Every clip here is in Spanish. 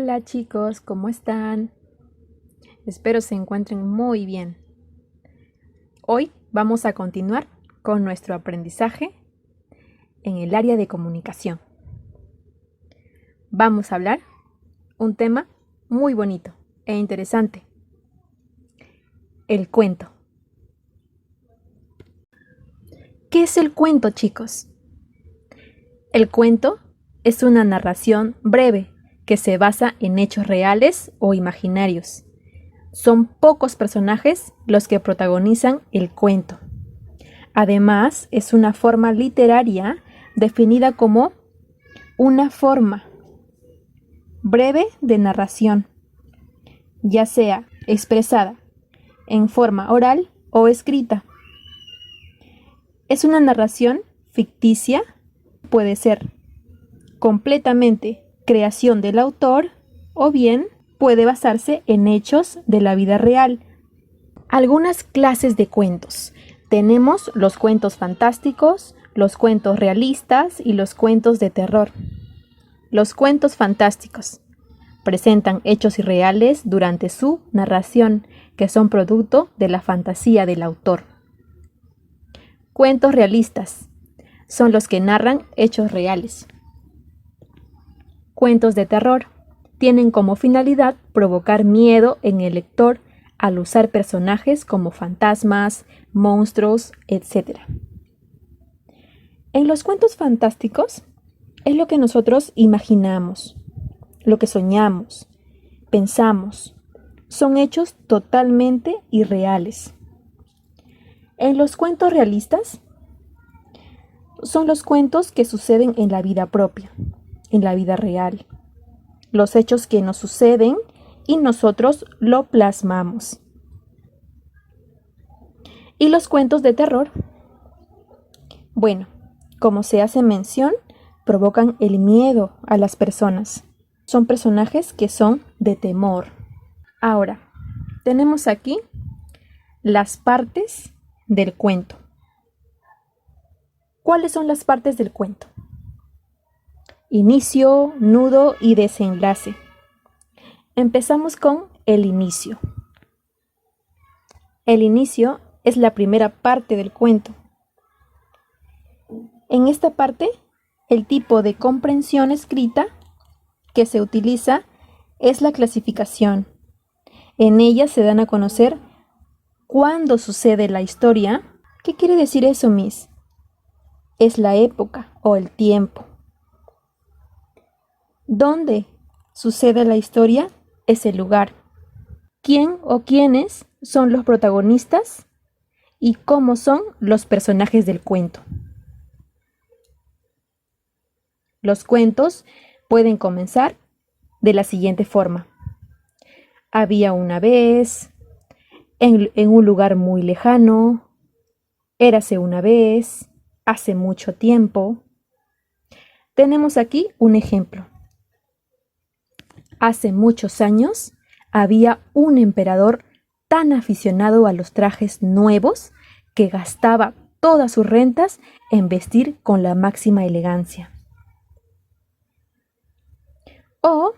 Hola chicos, ¿cómo están? Espero se encuentren muy bien. Hoy vamos a continuar con nuestro aprendizaje en el área de comunicación. Vamos a hablar un tema muy bonito e interesante: el cuento. ¿Qué es el cuento, chicos? El cuento es una narración breve que se basa en hechos reales o imaginarios. Son pocos personajes los que protagonizan el cuento. Además, es una forma literaria definida como una forma breve de narración, ya sea expresada en forma oral o escrita. Es una narración ficticia, puede ser completamente creación del autor o bien puede basarse en hechos de la vida real. Algunas clases de cuentos. Tenemos los cuentos fantásticos, los cuentos realistas y los cuentos de terror. Los cuentos fantásticos presentan hechos irreales durante su narración, que son producto de la fantasía del autor. Cuentos realistas son los que narran hechos reales. Cuentos de terror tienen como finalidad provocar miedo en el lector al usar personajes como fantasmas, monstruos, etc. En los cuentos fantásticos es lo que nosotros imaginamos, lo que soñamos, pensamos. Son hechos totalmente irreales. En los cuentos realistas son los cuentos que suceden en la vida propia, en la vida real. Los hechos que nos suceden y nosotros lo plasmamos. ¿Y los cuentos de terror? Bueno, como se hace mención, provocan el miedo a las personas. Son personajes que son de temor. Ahora, tenemos aquí las partes del cuento. ¿Cuáles son las partes del cuento? Inicio, nudo y desenlace. Empezamos con el inicio. El inicio es la primera parte del cuento. En esta parte, el tipo de comprensión escrita que se utiliza es la clasificación. En ella se dan a conocer cuándo sucede la historia. ¿Qué quiere decir eso, Miss? Es la época o el tiempo. ¿Dónde sucede la historia? Es el lugar. ¿Quién o quiénes son los protagonistas? Y cómo son los personajes del cuento. Los cuentos pueden comenzar de la siguiente forma. Había una vez, en un lugar muy lejano, érase una vez, hace mucho tiempo. Tenemos aquí un ejemplo. Hace muchos años había un emperador tan aficionado a los trajes nuevos que gastaba todas sus rentas en vestir con la máxima elegancia. O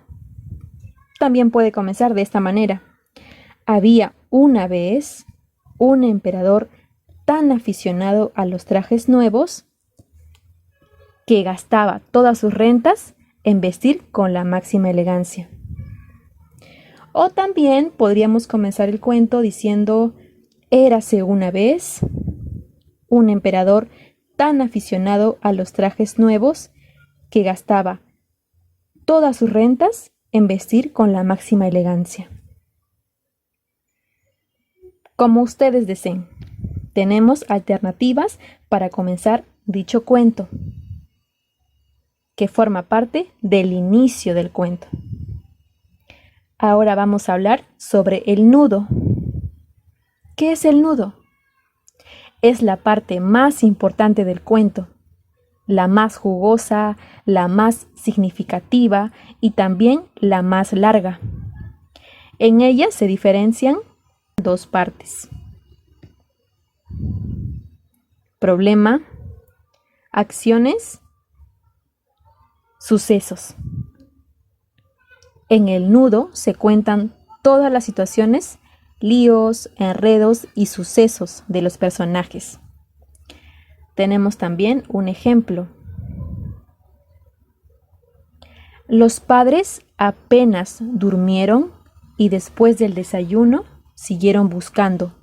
también puede comenzar de esta manera. Había una vez un emperador tan aficionado a los trajes nuevos que gastaba todas sus rentas en vestir con la máxima elegancia. O también podríamos comenzar el cuento diciendo: érase una vez un emperador tan aficionado a los trajes nuevos que gastaba todas sus rentas en vestir con la máxima elegancia. Como ustedes deseen, tenemos alternativas para comenzar dicho cuento, que forma parte del inicio del cuento. Ahora vamos a hablar sobre el nudo. ¿Qué es el nudo? Es la parte más importante del cuento, la más jugosa, la más significativa y también la más larga. En ella se diferencian dos partes: problema, acciones, sucesos. En el nudo se cuentan todas las situaciones, líos, enredos y sucesos de los personajes. Tenemos también un ejemplo. Los padres apenas durmieron y después del desayuno siguieron buscando.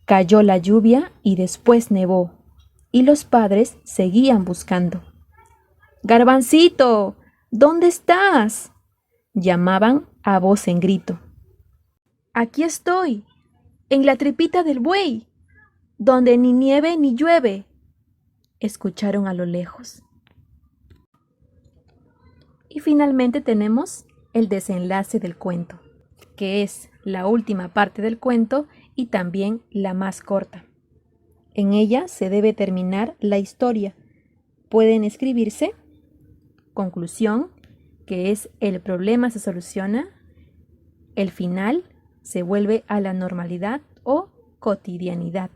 Cayó la lluvia y después nevó, y los padres seguían buscando. Garbancito, ¿dónde estás?, llamaban a voz en grito. Aquí estoy, en la tripita del buey, donde ni nieve ni llueve, escucharon a lo lejos. Y finalmente tenemos el desenlace del cuento, que es la última parte del cuento y también la más corta. En ella se debe terminar la historia. Pueden escribirse conclusión, que es el problema se soluciona, el final se vuelve a la normalidad o cotidianidad.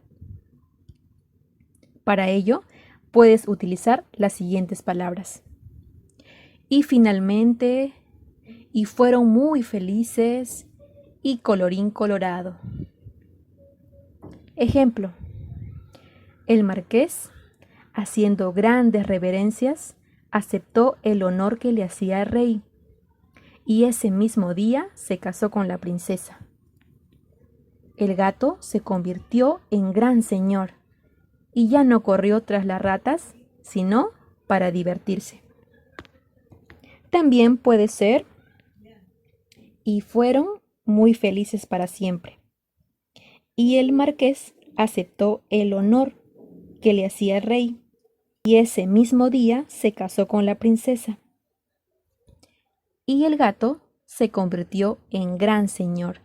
Para ello, puedes utilizar las siguientes palabras. Y finalmente, y fueron muy felices, y colorín colorado. Ejemplo. El marqués, haciendo grandes reverencias, aceptó el honor que le hacía el rey, y ese mismo día se casó con la princesa. El gato se convirtió en gran señor, y ya no corrió tras las ratas, sino para divertirse. También puede ser, y fueron muy felices para siempre. Y el marqués aceptó el honor que le hacía el rey, y ese mismo día se casó con la princesa. Y el gato se convirtió en gran señor,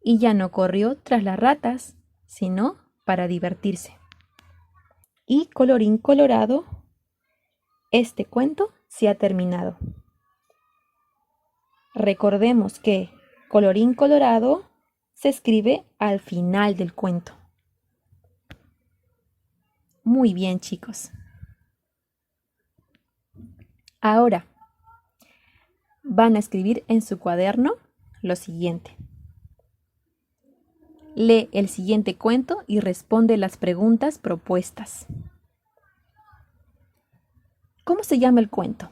y ya no corrió tras las ratas, sino para divertirse. Y colorín colorado, este cuento se ha terminado. Recordemos que colorín colorado se escribe al final del cuento. Muy bien, chicos. Ahora van a escribir en su cuaderno lo siguiente. Lee el siguiente cuento y responde las preguntas propuestas. ¿Cómo se llama el cuento?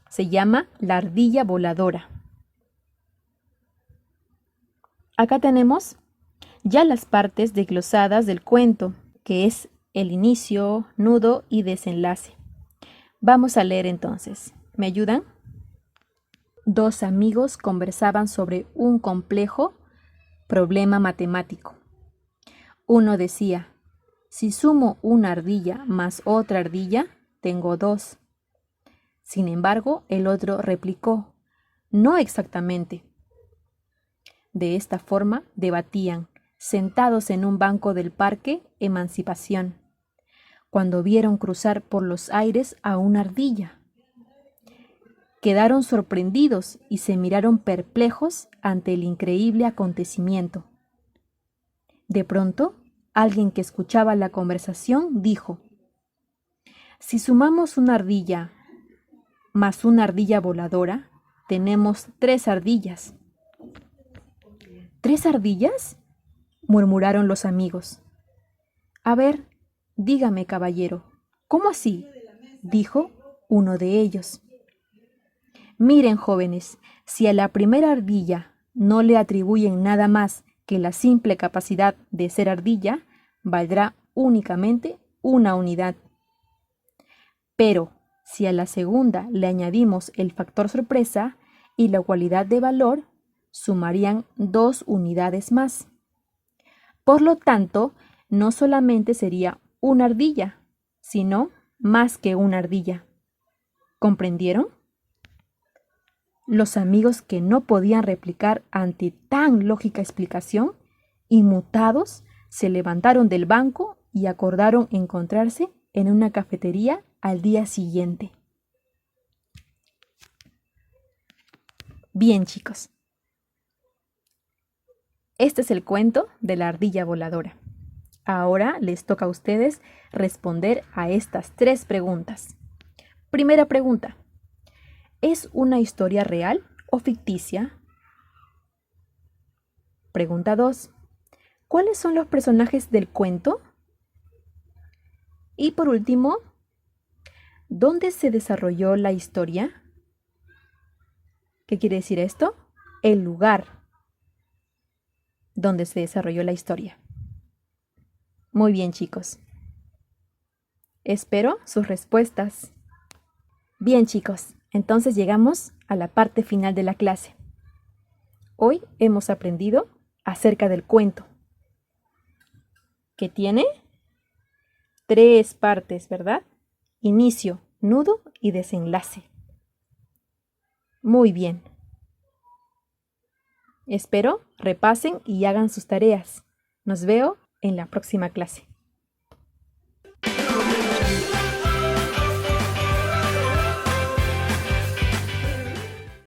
Se llama La ardilla voladora. Acá tenemos ya las partes desglosadas del cuento, que es el inicio, nudo y desenlace. Vamos a leer entonces. ¿Me ayudan? Dos amigos conversaban sobre un complejo problema matemático. Uno decía, si sumo una ardilla más otra ardilla, tengo 2. Sin embargo, el otro replicó, no exactamente. De esta forma debatían, sentados en un banco del Parque Emancipación, cuando vieron cruzar por los aires a una ardilla. Quedaron sorprendidos y se miraron perplejos ante el increíble acontecimiento. De pronto, alguien que escuchaba la conversación dijo, si sumamos una ardilla más una ardilla voladora, tenemos 3 ardillas. ¿3 ardillas?, murmuraron los amigos. A ver, dígame, caballero, ¿cómo así?, dijo uno de ellos. Miren, jóvenes, si a la primera ardilla no le atribuyen nada más que la simple capacidad de ser ardilla, valdrá únicamente una unidad. Pero si a la segunda le añadimos el factor sorpresa y la cualidad de valor, sumarían 2 unidades más. Por lo tanto, no solamente sería una ardilla, sino más que una ardilla. ¿Comprendieron? Los amigos, que no podían replicar ante tan lógica explicación, inmutados, se levantaron del banco y acordaron encontrarse en una cafetería al día siguiente. Bien, chicos. Este es el cuento de la ardilla voladora. Ahora les toca a ustedes responder a estas 3 preguntas. Primera pregunta. ¿Es una historia real o ficticia? Pregunta 2. ¿Cuáles son los personajes del cuento? Y por último, ¿dónde se desarrolló la historia? ¿Qué quiere decir esto? El lugar donde se desarrolló la historia. Muy bien, chicos. Espero sus respuestas. Bien, chicos, entonces llegamos a la parte final de la clase. Hoy hemos aprendido acerca del cuento, que tiene 3 partes, ¿verdad? Inicio, nudo y desenlace. Muy bien. Espero repasen y hagan sus tareas. Nos veo en la próxima clase.